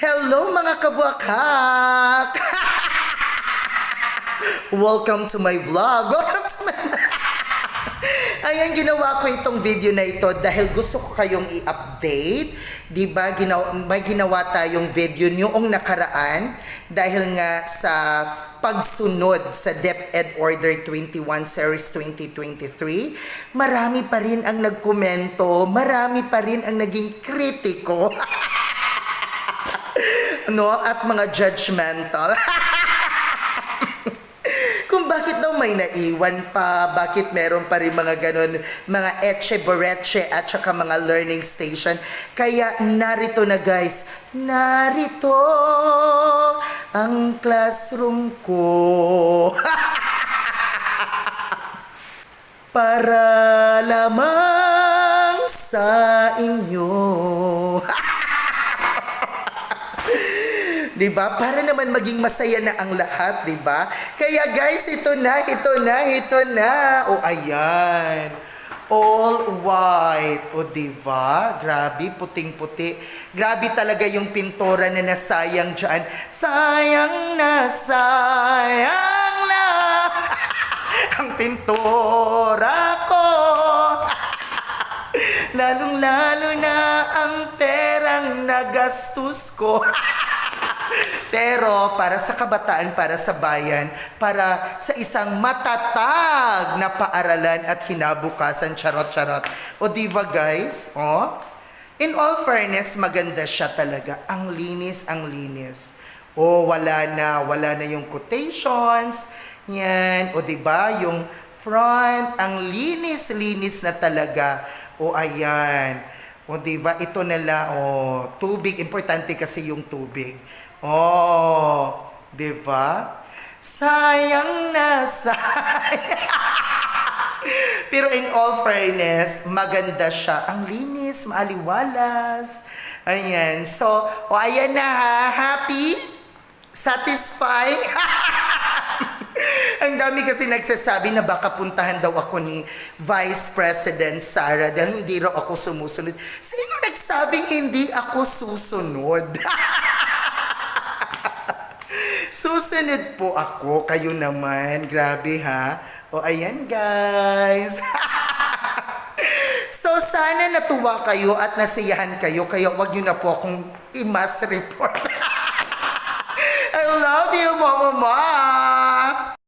Hello mga kabuakak! Welcome to my vlog! Ayan, ginawa ko itong video na ito dahil gusto ko kayong i-update. Diba, may ginawa tayong video noong nakaraan dahil nga sa pagsunod sa DepEd Order 21 Series 2023. Marami pa rin ang nagkomento, marami pa rin ang naging kritiko. No, at mga judgmental. Kung bakit daw may naiwan pa, bakit meron pa rin mga ganun, mga etche boretche at saka mga learning station. Kaya narito na guys, narito ang classroom ko. Para lamang sa inyo. Diba? Para naman maging masaya na ang lahat, diba? Kaya guys, ito na. O, ayan. All white. O, diba? Grabe, puting-puti. Grabe talaga yung pintura na nasayang dyan. Sayang na ang pintura ko. Lalong-lalo na ang perang nagastos ko. Pero para sa kabataan, para sa bayan, para sa isang matatag na paaralan at kinabukasan, charot-charot. O diba guys? Oh? In all fairness, maganda siya talaga. Ang linis, ang linis. O wala na yung quotations. Yan. O diba? Yung front, ang linis-linis na talaga. O ayan. O diba? Ito nala, tubig. Importante kasi yung tubig. Oh, di ba? Sayang na sayang. Pero in all fairness, maganda siya. Ang linis, maaliwalas. Ayan. So, ayan na ha. Happy? Satisfied? Ang dami kasi nagsasabi na baka puntahan daw ako ni Vice President Sara dahil hindi raw ako sumusunod. Sino nagsabing hindi ako susunod? Susunod po ako, kayo naman. Grabe ha. O ayan guys. So sana natuwa kayo at nasiyahan kayo. Kaya wag nyo na po akong i-mass report. I love you, Mama.